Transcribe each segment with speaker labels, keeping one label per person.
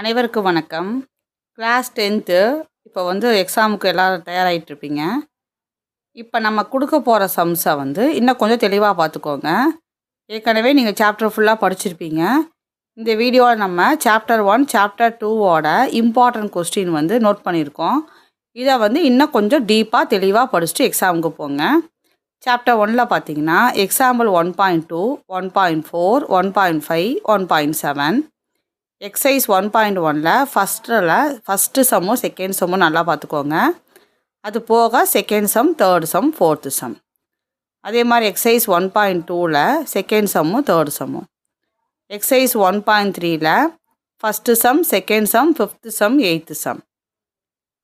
Speaker 1: அனைவருக்கும் வணக்கம். Class 10th இப்போ எக்ஸாமுக்கு எல்லோரும் தயாராகிட்ருப்பீங்க. இப்போ நம்ம கொடுக்க போகிற சம்ஸை இன்னும் கொஞ்சம் தெளிவாக பார்த்துக்கோங்க. ஏற்கனவே நீங்கள் சாப்டர் ஃபுல்லாக படிச்சிருப்பீங்க. இந்த வீடியோவில் நம்ம சாப்டர் 1 சாப்டர் 2ஓட இம்பார்ட்டன்ட் கொஸ்டின் நோட் பண்ணியிருக்கோம். இதை இன்னும் கொஞ்சம் டீப்பாக தெளிவாக படிச்சுட்டு எக்ஸாமுக்கு போங்க. சாப்டர் 1ல் பார்த்தீங்கன்னா எக்ஸாம்பிள் 1.2 1.4 1.5 1.7 எக்ஸசைஸ் 1.1ல் ஃபஸ்ட்டு சம்மும் செகண்ட் சம்மும் நல்லா பார்த்துக்கோங்க. அது போக second sum, third sum, fourth sum. அதே மாதிரி எக்ஸசைஸ் 1.2ல் செகண்ட் சம்மும் தேர்ட் சம்மும். எக்ஸசைஸ் 1.3ல் first sum, second sum, fifth sum, eighth sum.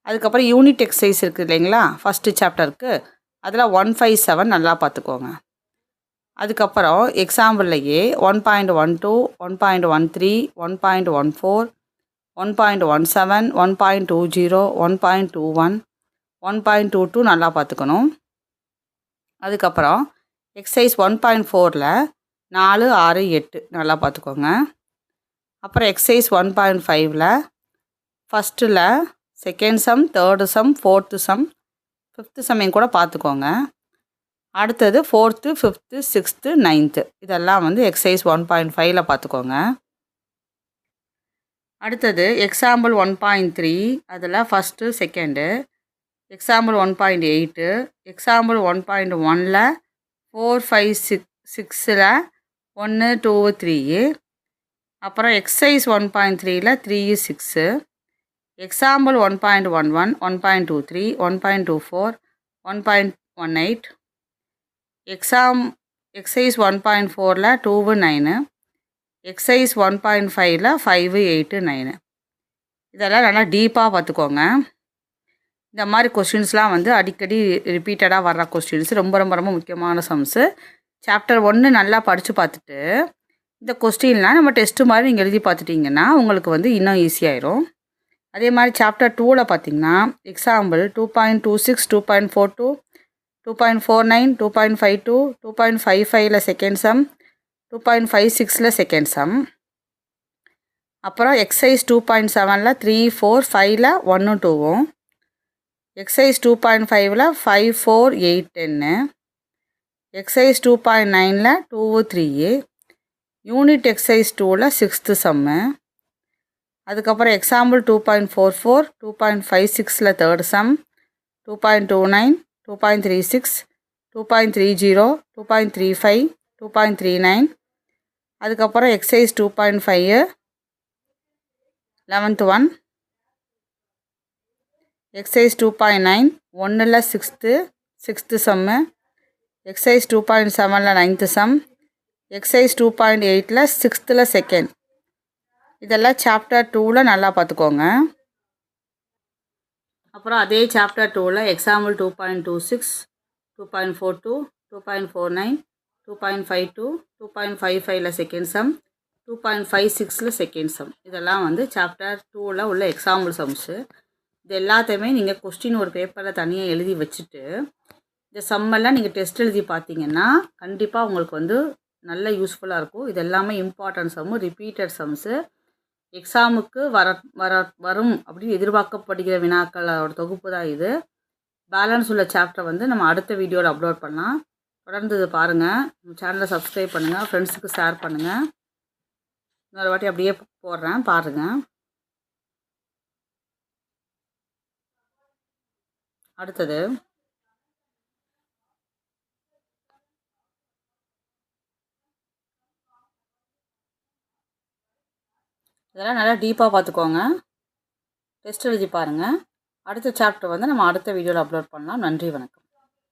Speaker 1: அதுக்கப்புறம் யூனிட் எக்ஸசைஸ் இருக்குது இல்லைங்களா, ஃபஸ்ட்டு சாப்டருக்கு அதில் 157 நல்லா பார்த்துக்கோங்க. அதுக்கப்புறம் எக்ஸாம்பிள்லையே 1.12 1.13 1.14 1.17 1.20 1.21 1.22 நல்லா பார்த்துக்கணும். அதுக்கப்புறம் எக்ஸசைஸ் 1.4ல் 4 6 8 நல்லா பார்த்துக்கோங்க. அப்புறம் எக்ஸசைஸ் 1.5ல் ஃபஸ்ட்டில் second sum, third sum, fourth sum, fifth சம்மையும் கூட பார்த்துக்கோங்க. அடுத்தது ஃபோர்த்து, ஃபிஃப்த்து, சிக்ஸ்த்து, நைன்த்து இதெல்லாம் எக்ஸசைஸ் 1.5ல் பார்த்துக்கோங்க. அடுத்தது எக்ஸாம்பிள் 1.3 அதில் ஃபஸ்ட்டு செகண்டு. எக்ஸாம்பிள் 1.8 எக்ஸாம்பிள் 1.1ல் 4 5 6ல் 1 2 3. அப்புறம் எக்ஸசைஸ் 1.3ல் 3 6. எக்ஸாம்பிள் 1.11 1.23 1.24 1.18. எக்ஸசைஸ் 1.4ல் 2 9. எக்ஸசைஸ் 1.5ல் 5 8 9. இதெல்லாம் நல்லா டீப்பாக பார்த்துக்கோங்க. இந்த மாதிரி கொஸ்டின்ஸ்லாம் அடிக்கடி ரிப்பீட்டடாக வர்ற கொஸ்டின்ஸ், ரொம்ப ரொம்ப ரொம்ப முக்கியமான சம்ஸு. சாப்டர் 1 நல்லா படித்து பார்த்துட்டு இந்த கொஸ்டின்லாம் நம்ம டெஸ்ட்டு மாதிரி நீங்கள் எழுதி பார்த்துட்டிங்கன்னா உங்களுக்கு இன்னும் ஈஸியாயிரும். அதே மாதிரி சாப்டர் 2ல் பார்த்திங்கன்னா எக்ஸாம்பிள் 2.26 2.42 2.49 2.52 2.55ல் செகண்ட் சம், 2.56ல் செகண்ட் சம். அப்புறம் எக்ஸசைஸ் 2.7ல் 3 4 5ல் 1 2. எக்ஸசைஸ் 2.5ல் 5 4 8 10. எக்ஸசைஸ் 2.9ல் 2 3. யூனிட் எக்ஸசைஸ் 2ல் சிக்ஸ்த்து சம்மு. அதுக்கப்புறம் எக்ஸாம்பிள் 2.44 2.56ல் தேர்ட் சம், 2.29 2.36 2.30 2.35 2.39. அதுக்கப்புறம் எக்ஸசைஸ் 2.5 11th ஒன். எக்ஸசைஸ் 2.9 1ல் சிக்ஸ்த்து சம்மு. எக்ஸசைஸ் 2.7ல் 9th சம். எக்ஸசைஸ் 2.8ல் 6th செகண்ட். இதெல்லாம் சாப்டர் 2ல் நல்லா பார்த்துக்கோங்க. அப்புறம் அதே சாப்டர் 2ல் எக்ஸாம்பிள் 2.26 2.42 2.49 2.52 2.55ல் செகண்ட் சம், 2.56ல் செகண்ட் சம். இதெல்லாம் சாப்டர் 2ல் உள்ள எக்ஸாம்பிள் சம்ஸு. இது எல்லாத்தையுமே நீங்கள் கொஸ்டின் ஒரு பேப்பரில் தனியாக எழுதி வச்சுட்டு இந்த சம்மெல்லாம் நீங்கள் டெஸ்ட் எழுதி பார்த்தீங்கன்னா கண்டிப்பாக உங்களுக்கு நல்ல யூஸ்ஃபுல்லாக இருக்கும். இது எல்லாமே இம்பார்ட்டன்ட் சம்மு, ரிப்பீட்டட் சம்ஸு. எக்ஸாமுக்கு வரும் அப்படின்னு எதிர்பார்க்கப்படுகிற வினாக்களோட தொகுப்பு தான் இது. பேலன்ஸ் உள்ள சாப்டர் நம்ம அடுத்த வீடியோவில் அப்லோட் பண்ணலாம். தொடர்ந்து இது பாருங்கள். நம்ம சேனலை சப்ஸ்கிரைப் பண்ணுங்கள், ஃப்ரெண்ட்ஸுக்கு ஷேர் பண்ணுங்கள். இன்னொரு வாட்டி அப்படியே போடுறேன் பாருங்கள். அடுத்தது இதெல்லாம் நல்லா டீப்பாக பார்த்துக்கோங்க. டெஸ்ட் எழுதி பாருங்கள். அடுத்த சாப்டர் நம்ம அடுத்த வீடியோவில் அப்லோட் பண்ணலாம். நன்றி, வணக்கம்.